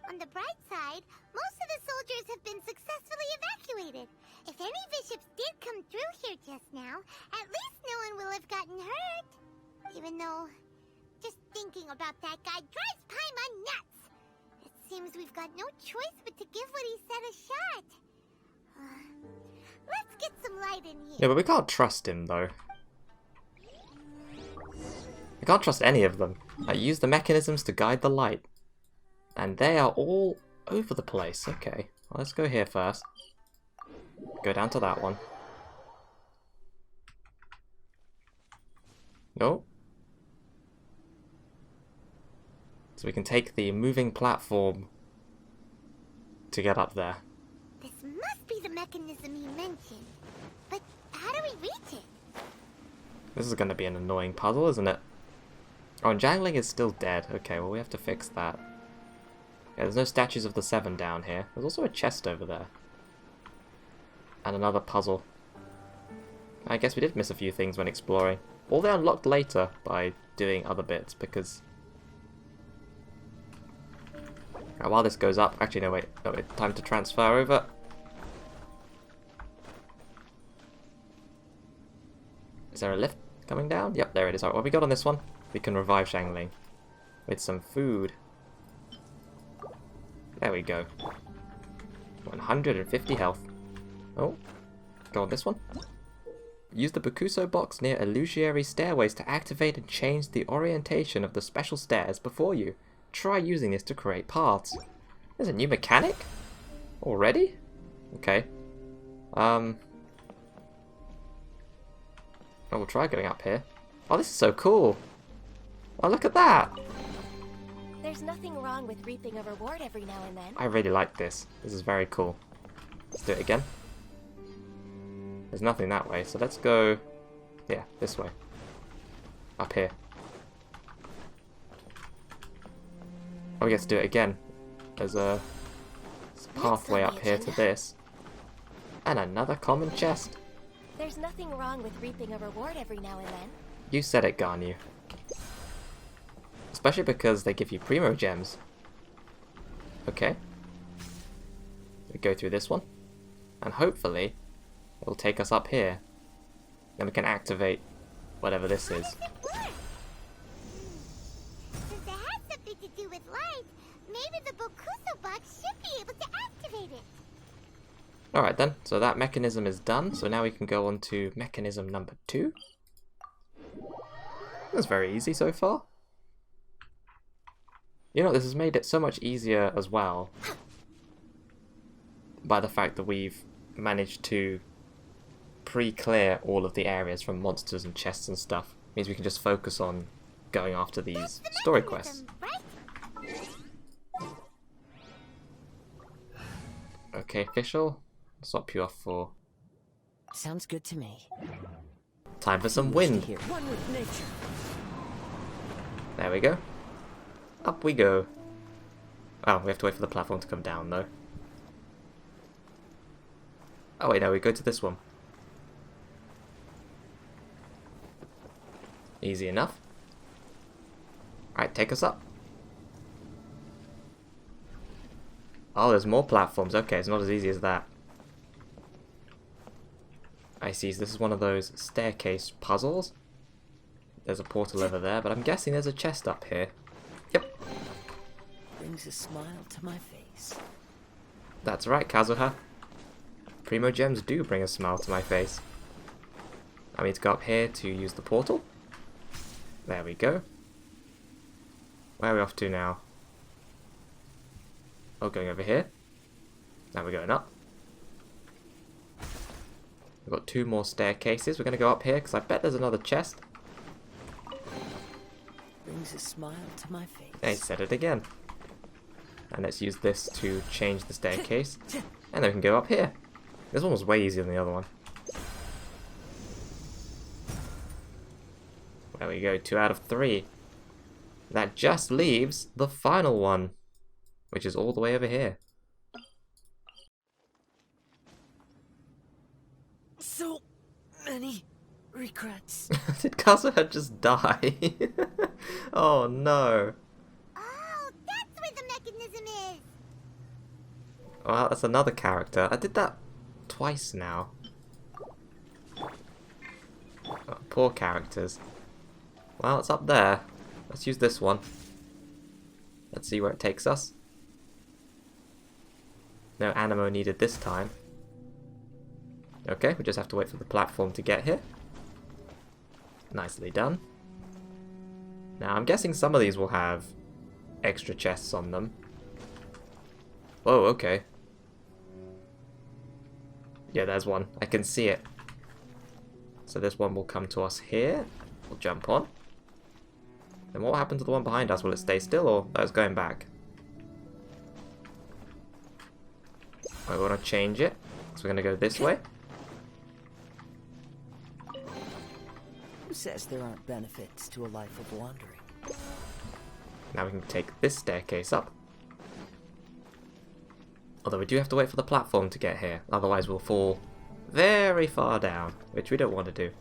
On the bright side, most of the soldiers have been successfully evacuated. If any bishops did come through here just now, at least no one will have gotten hurt. Even though, just thinking about that guy drives Paimon nuts. It seems we've got no choice but to give what he said a shot. Let's get some light in here. Yeah, but we can't trust him, though. We can't trust any of them. I use the mechanisms to guide the light. And they are all over the place. Okay, well, let's go here first. Go down to that one. No. So we can take the moving platform to get up there. This must be the mechanism you mentioned. But how do we reach it? This is going to be an annoying puzzle, isn't it? Oh, and Jangling is still dead. Okay, well we have to fix that. Yeah, there's no statues of the Seven down here. There's also a chest over there. And another puzzle. I guess we did miss a few things when exploring. All they unlocked later by doing other bits, because... Right, while this goes up... Actually, no, wait. Time to transfer over. Is there a lift coming down? Yep, there it is. Alright, what have we got on this one? We can revive Shangling with some food. There we go. 150 health. Oh, go on this one. Use the Bakuso box near illusory stairways to activate and change the orientation of the special stairs before you. Try using this to create paths. There's a new mechanic? Already? Okay. Oh, we'll try going up here. Oh, this is so cool. Oh, look at that. There's nothing wrong with reaping a reward every now and then. I really like this. This is very cool. Let's do it again. There's nothing that way, so let's go... Yeah, this way. Up here. Oh, we get to do it again. There's a pathway up here to this. And another common chest. There's nothing wrong with reaping a reward every now and then. You said it, Garnu. Especially because they give you Primo Gems. Okay. We go through this one. And hopefully, it'll take us up here. Then we can activate whatever this is. Since it has something to do with light, maybe the Bokuso box should be able to activate it. Alright then, so that mechanism is done. So now we can go on to mechanism number 2. That's very easy so far. You know, this has made it so much easier as well by the fact that we've managed to pre-clear all of the areas from monsters and chests and stuff. It means we can just focus on going after these story quests. Right? Okay, official. Swap you off for... Sounds good to me. Time for some wind. Here. One with nature. There we go. Up we go. Oh, we have to wait for the platform to come down though. Oh wait, no, we go to this one. Easy enough. Alright, take us up. Oh, there's more platforms. Okay, it's not as easy as that. I see, so this is one of those staircase puzzles. There's a portal over there, but I'm guessing there's a chest up here. Yep. Brings a smile to my face. That's right, Kazuha. Primo Gems do bring a smile to my face. I need to go up here to use the portal. There we go. Where are we off to now? Oh, going over here. Now we're going up. We've got 2 more staircases. We're going to go up here because I bet there's another chest. Brings a smile to my face. They said it again. And let's use this to change the staircase. And then we can go up here. This one was way easier than the other one. There we go, 2 out of 3. That just leaves the final one, which is all the way over here. So many regrets. Did Kazuha just die? Oh no. Oh, that's where the mechanism is! Well, that's another character. I did that twice now. Oh, poor characters. Well, it's up there. Let's use this one. Let's see where it takes us. No animo needed this time. Okay, we just have to wait for the platform to get here. Nicely done. Now, I'm guessing some of these will have extra chests on them. Whoa, okay. Yeah, there's one. I can see it. So this one will come to us here. We'll jump on. Then what will happen to the one behind us? Will it stay still or it's going back? I want to change it. So we're going to go this way. Who says there aren't benefits to a life of wandering? Now we can take this staircase up. Although we do have to wait for the platform to get here. Otherwise we'll fall very far down, which we don't want to do.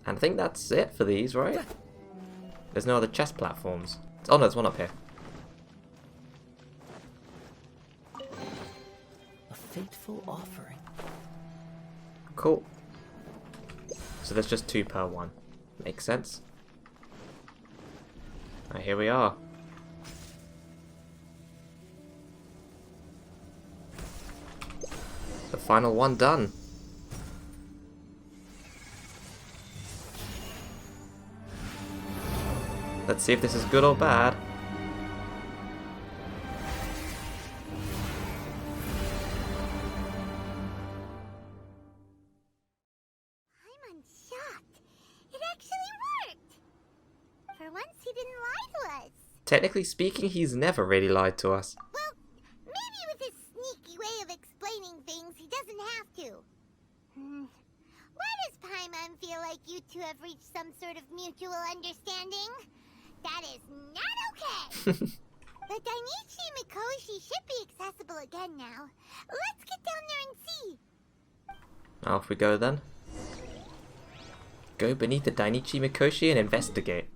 And I think that's it for these, right? There's no other chest platforms. Oh no, there's one up here. A fateful offering. Cool. So there's just 2 per one. Makes sense. Right, here we are. The final one done. Let's see if this is good or bad. I'm unshocked. It actually worked! For once, he didn't lie to us. Technically speaking, he's never really lied to us. Well, maybe with his sneaky way of explaining things, he doesn't have to. Why does Paimon feel like you two have reached some sort of mutual understanding? That is not okay! The Dainichi Mikoshi should be accessible again now. Let's get down there and see. Off we go then. Go beneath the Dainichi Mikoshi and investigate.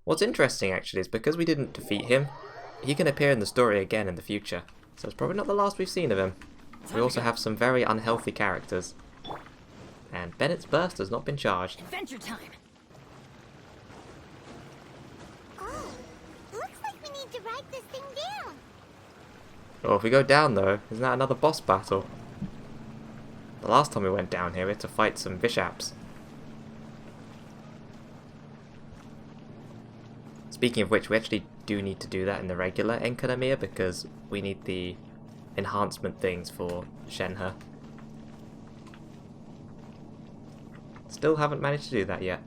What's interesting actually is because we didn't defeat him, he can appear in the story again in the future. So it's probably not the last we've seen of him. We also have some very unhealthy characters. And Bennett's burst has not been charged. Adventure time! Oh, looks like we need to write this thing down. Oh, if we go down though, isn't that another boss battle? The last time we went down here we had to fight some Bishaps. Speaking of which, we actually do need to do that in the regular Enkanomiya because we need the enhancement things for Shenhe. Still haven't managed to do that yet.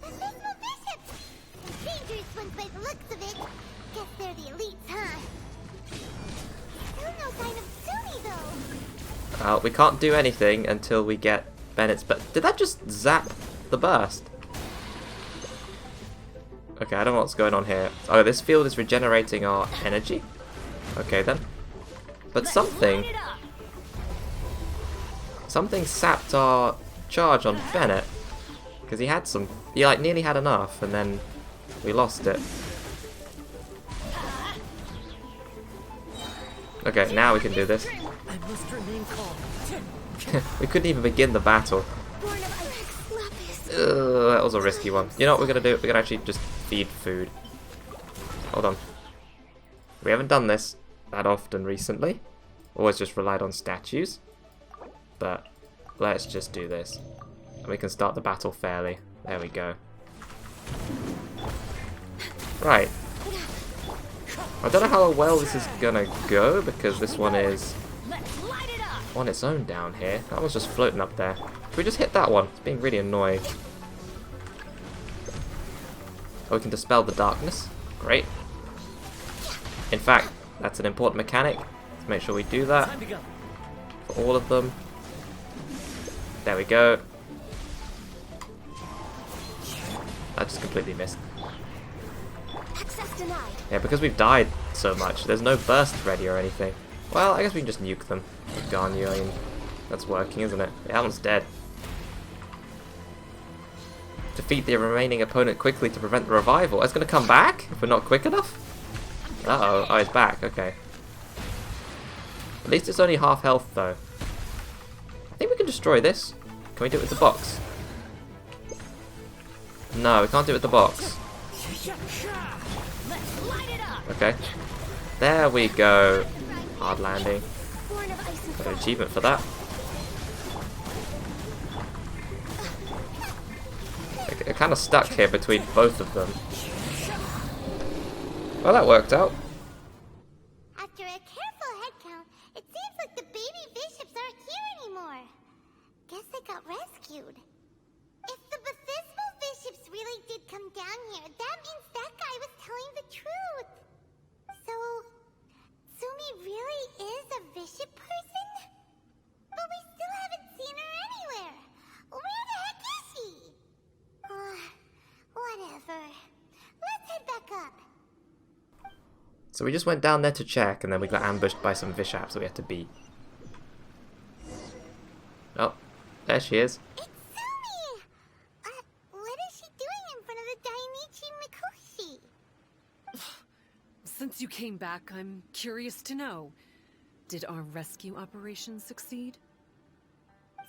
The Abysmal Bishops! Dangerous ones by the looks of it. Guess they're the elites, huh? Still no sign of Sumi, though. We can't do anything until we get Bennett's... But did that just zap the burst? Okay, I don't know what's going on here. Oh, this field is regenerating our energy? Okay then. But something sapped our charge on Bennett. Because he had some... He like nearly had enough and then we lost it. Okay, now we can do this. I must remain calm. We couldn't even begin the battle. Ugh, that was a risky one. You know what we're gonna do? We're gonna actually just feed food. Hold on. We haven't done this that often recently. Always just relied on statues. But let's just do this. And we can start the battle fairly. There we go. Right. I don't know how well this is gonna go because this one is on its own down here. That one's just floating up there. Can we just hit that one? It's being really annoying. Oh, we can dispel the darkness. Great. In fact, that's an important mechanic. Let's make sure we do that for all of them. There we go. I just completely missed. Access denied. Yeah, because we've died so much, there's no burst ready or anything. Well, I guess we can just nuke them. With Ganyu, I mean, that's working, isn't it? Yeah, that one's dead. Defeat the remaining opponent quickly to prevent the revival. It's going to come back if we're not quick enough? Uh-oh. Oh, it's back. Okay. At least it's only half health, though. I think we can destroy this. Can we do it with the box? No, we can't do it with the box. Okay. There we go. Hard landing. Born of ice and Got an fire. achievement for that. It kind of stuck here between both of them. Well, that worked out. After a careful head count, it seems like the baby bishops aren't here anymore. Guess they got rescued. If the Baptismal bishops really did come down here, that means that guy was telling the truth. So, Sumi really is a bishop person? But we still haven't seen her anywhere. Where the heck is she? Whatever. Let's head back up. So we just went down there to check, and then we got ambushed by some Vishaps that we had to beat. Oh, there she is. It's Sumi! What is she doing in front of the Dainichi Mikoshi? Since you came back, I'm curious to know. Did our rescue operation succeed?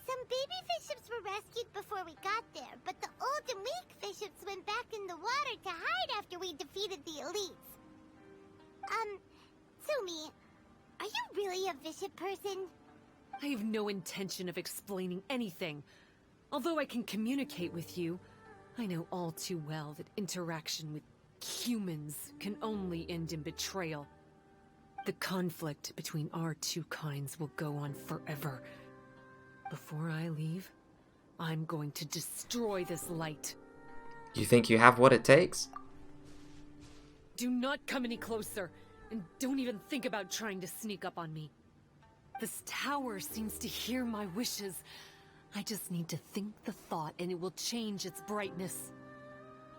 Some baby bishops were rescued before we got there, but the old and weak bishops went back in the water to hide after we defeated the elites. Sumi, are you really a bishop person? I have no intention of explaining anything. Although I can communicate with you, I know all too well that interaction with humans can only end in betrayal. The conflict between our two kinds will go on forever. Before I leave, I'm going to destroy this light. You think you have what it takes? Do not come any closer, and don't even think about trying to sneak up on me. This tower seems to hear my wishes. I just need to think the thought, and it will change its brightness.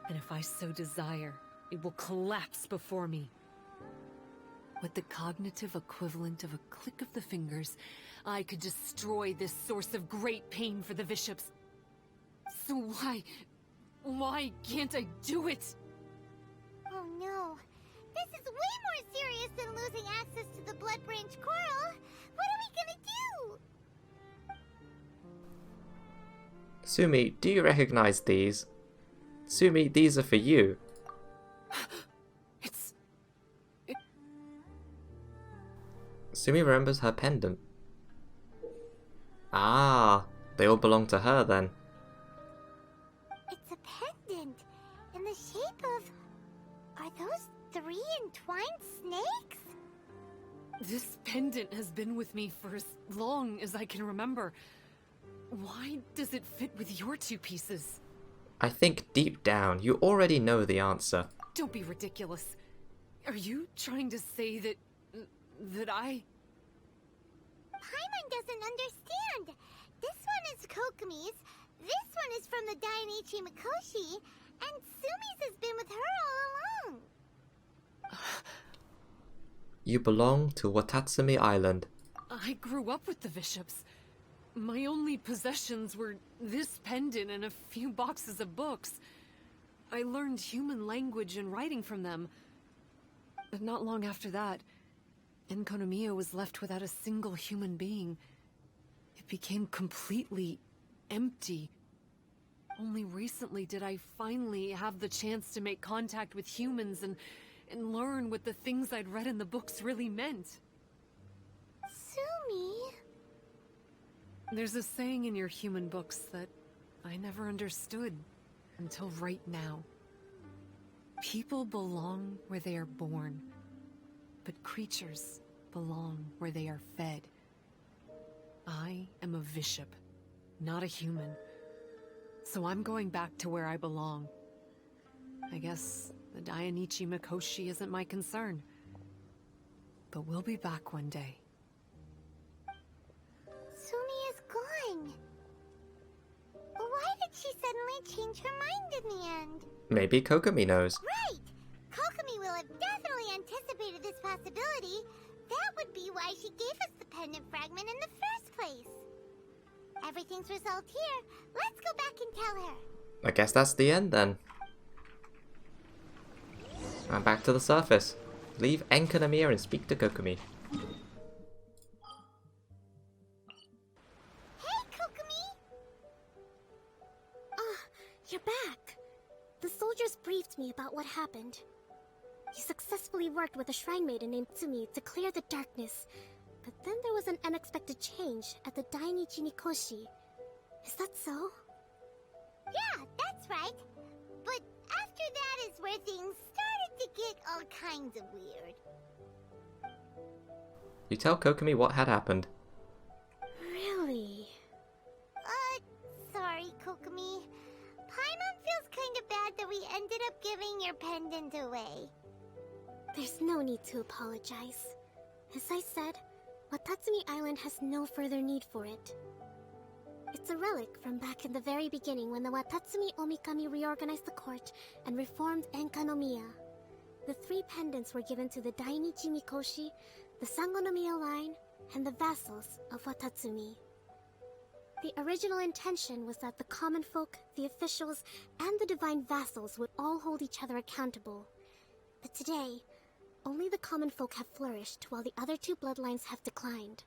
And if I so desire, it will collapse before me. With the cognitive equivalent of a click of the fingers, I could destroy this source of great pain for the bishops. So why can't I do it? Oh no. This is way more serious than losing access to the Blood Branch Coral. What are we gonna do? Sumi, do you recognize these? Sumi, these are for you. Sumi remembers her pendant. Ah, they all belong to her then. It's a pendant in the shape of... Are those 3 entwined snakes? This pendant has been with me for as long as I can remember. Why does it fit with your 2 pieces? I think deep down you already know the answer. Don't be ridiculous. Are you trying to say that I... Paimon doesn't understand. This one is Kokomi's, this one is from the Dainichi Mikoshi, and Sumi's has been with her all along. You belong to Watatsumi Island. I grew up with the bishops. My only possessions were this pendant and a few boxes of books. I learned human language and writing from them. But not long after that, Enkanomiya was left without a single human being. It became completely empty. Only recently did I finally have the chance to make contact with humans and learn what the things I'd read in the books really meant. Sumi? There's a saying in your human books that I never understood until right now. People belong where they are born, but creatures belong where they are fed. I am a bishop, not a human. So I'm going back to where I belong. I guess the Dainichi Mikoshi isn't my concern. But we'll be back one day. Sumi is gone. Why did she suddenly change her mind in the end? Maybe Kokomi knows. Right! Kokomi will have definitely anticipated this possibility. That would be why she gave us the pendant fragment in the first place. Everything's resolved here. Let's go back and tell her. I guess that's the end then. And back to the surface. Leave Enkanomiya and speak to Kokomi. Hey, Kokomi! You're back. The soldiers briefed me about what happened. You successfully worked with a shrine maiden named Tsumi to clear the darkness, but then there was an unexpected change at the Dainichi Mikoshi. Is that so? Yeah, that's right. But after that is where things started to get all kinds of weird. You tell Kokomi what had happened. Really? Sorry, Kokomi. Paimon feels kind of bad that we ended up giving your pendant away. There's no need to apologize. As I said, Watatsumi Island has no further need for it. It's a relic from back in the very beginning when the Watatsumi Omikami reorganized the court and reformed Enkanomiya. The 3 pendants were given to the Dainichi Mikoshi, the Sangonomiya line, and the vassals of Watatsumi. The original intention was that the common folk, the officials, and the divine vassals would all hold each other accountable. But today, only the common folk have flourished while the other 2 bloodlines have declined.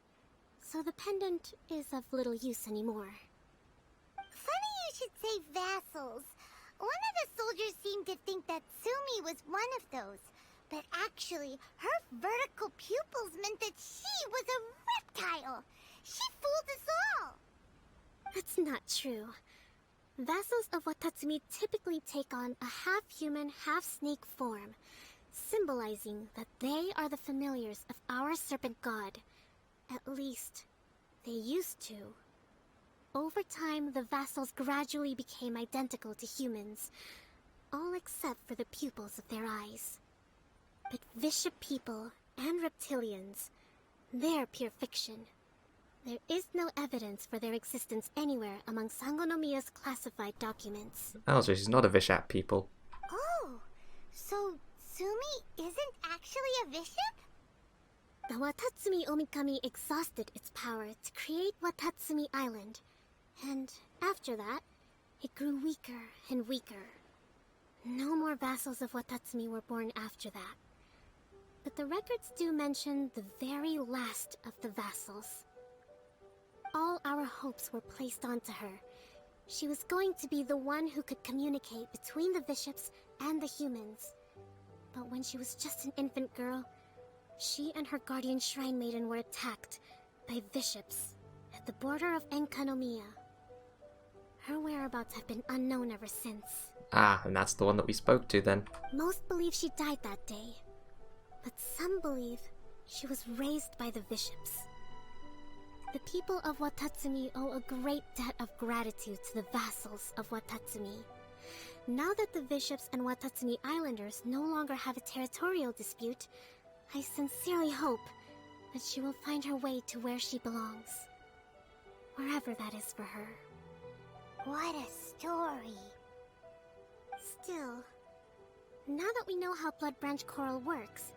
So the pendant is of little use anymore. Funny you should say vassals. One of the soldiers seemed to think that Tsumi was one of those. But actually, her vertical pupils meant that she was a reptile. She fooled us all. That's not true. Vassals of Watatsumi typically take on a half-human, half-snake form, symbolizing that they are the familiars of our serpent god. At least, they used to. Over time, the vassals gradually became identical to humans, all except for the pupils of their eyes. But Bishop people and reptilians, they're pure fiction. There is no evidence for their existence anywhere among Sangonomiya's classified documents. Oh, so she's not a Vishat people. Oh, so Tsumi isn't actually a bishop? The Watatsumi Omikami exhausted its power to create Watatsumi Island, and after that, it grew weaker and weaker. No more vassals of Watatsumi were born after that. But the records do mention the very last of the vassals. All our hopes were placed onto her. She was going to be the one who could communicate between the bishops and the humans. But when she was just an infant girl, she and her guardian shrine maiden were attacked by bishops at the border of Enkanomiya. Her whereabouts have been unknown ever since. Ah, and that's the one that we spoke to then. Most believe she died that day, but some believe she was raised by the bishops. The people of Watatsumi owe a great debt of gratitude to the vassals of Watatsumi. Now that the bishops and Watatsumi Islanders no longer have a territorial dispute, I sincerely hope that she will find her way to where she belongs. Wherever that is for her. What a story. Still, now that we know how Blood Branch Coral works,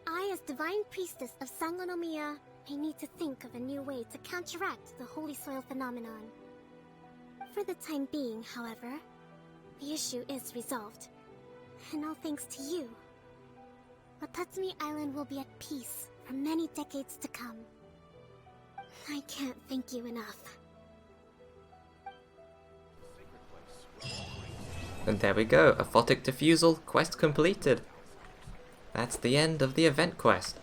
I, as Divine Priestess of Sangonomiya, may need to think of a new way to counteract the Holy Soil phenomenon. For the time being, however, the issue is resolved, and all thanks to you. Watatsumi Island will be at peace for many decades to come. I can't thank you enough. And there we go, a photic diffusal, quest completed. That's the end of the event quest.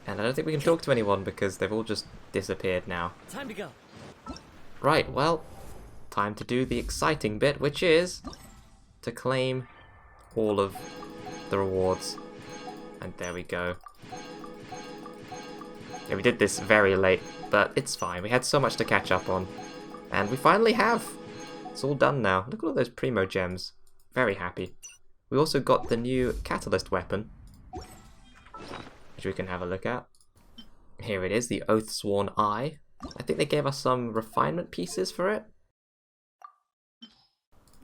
And I don't think we can talk to anyone because they've all just disappeared now. Time to go. Right, well, time to do the exciting bit, which is to claim all of the rewards. And there we go. Yeah, we did this very late, but it's fine. We had so much to catch up on. And we finally have! It's all done now. Look at all those Primo Gems. Very happy. We also got the new Catalyst weapon, which we can have a look at. Here it is, the Oathsworn Eye. I think they gave us some refinement pieces for it.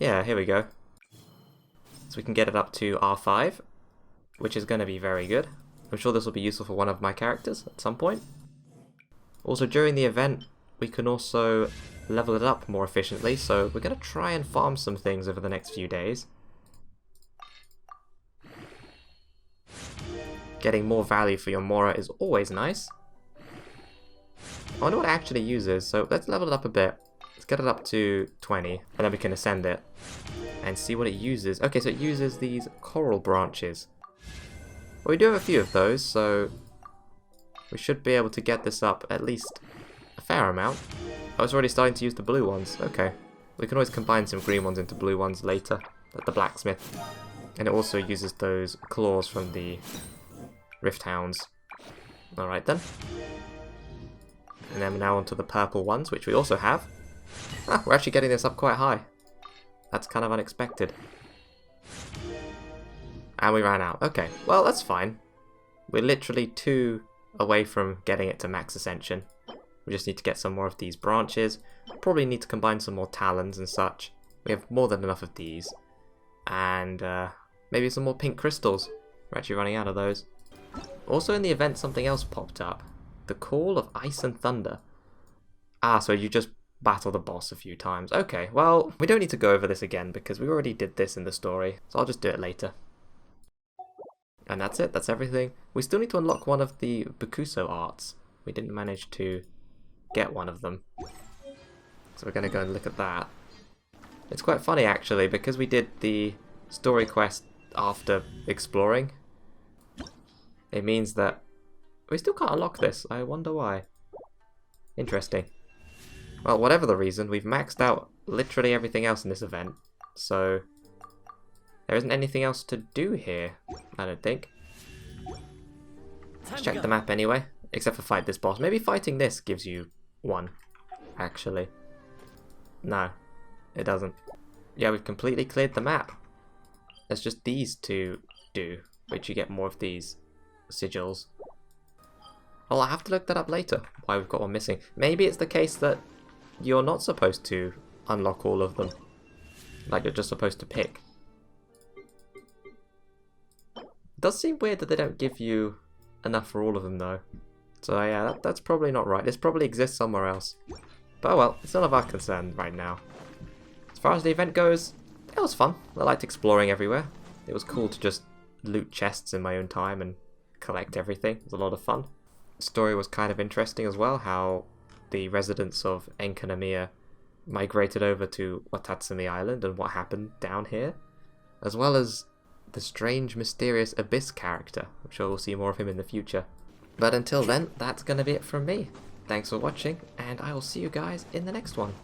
Yeah, here we go. So we can get it up to R5, which is going to be very good. I'm sure this will be useful for one of my characters at some point. Also, during the event, we can also level it up more efficiently, so we're going to try and farm some things over the next few days. Getting more value for your Mora is always nice. I wonder what it actually uses, so let's level it up a bit. Let's get it up to 20, and then we can ascend it and see what it uses. Okay, so it uses these coral branches. Well, we do have a few of those, so we should be able to get this up at least a fair amount. I was already starting to use the blue ones. Okay. We can always combine some green ones into blue ones later at the blacksmith. And it also uses those claws from the Rift Hounds. Alright then. And then we're now onto the purple ones, which we also have. Ah, we're actually getting this up quite high. That's kind of unexpected. And we ran out. Okay, well that's fine. We're literally 2 away from getting it to max ascension. We just need to get some more of these branches. Probably need to combine some more talons and such. We have more than enough of these. And maybe some more pink crystals. We're actually running out of those. Also in the event something else popped up. The Call of Ice and Thunder. Ah, so you just battle the boss a few times. Okay, well, we don't need to go over this again because we already did this in the story. So I'll just do it later. And that's it, that's everything. We still need to unlock one of the Bakuso arts. We didn't manage to get one of them. So we're going to go and look at that. It's quite funny actually, because we did the story quest after exploring. It means that we still can't unlock this. I wonder why. Interesting. Well, whatever the reason, we've maxed out literally everything else in this event. So there isn't anything else to do here, I don't think. Let's check the map anyway, except for fight this boss. Maybe fighting this gives you 1, actually. No, it doesn't. Yeah, we've completely cleared the map. There's just these to do, which you get more of these sigils. Well, I'll have to look that up later, why we've got one missing. Maybe it's the case that you're not supposed to unlock all of them. Like, you're just supposed to pick. It does seem weird that they don't give you enough for all of them, though. So yeah, that's probably not right. This probably exists somewhere else. But oh well, it's none of our concern right now. As far as the event goes, it was fun. I liked exploring everywhere. It was cool to just loot chests in my own time and collect everything. It was a lot of fun. The story was kind of interesting as well, how the residents of Enkanomiya migrated over to Watatsumi Island and what happened down here, as well as the strange, mysterious Abyss character. I'm sure we'll see more of him in the future. But until then, that's going to be it from me. Thanks for watching, and I will see you guys in the next one.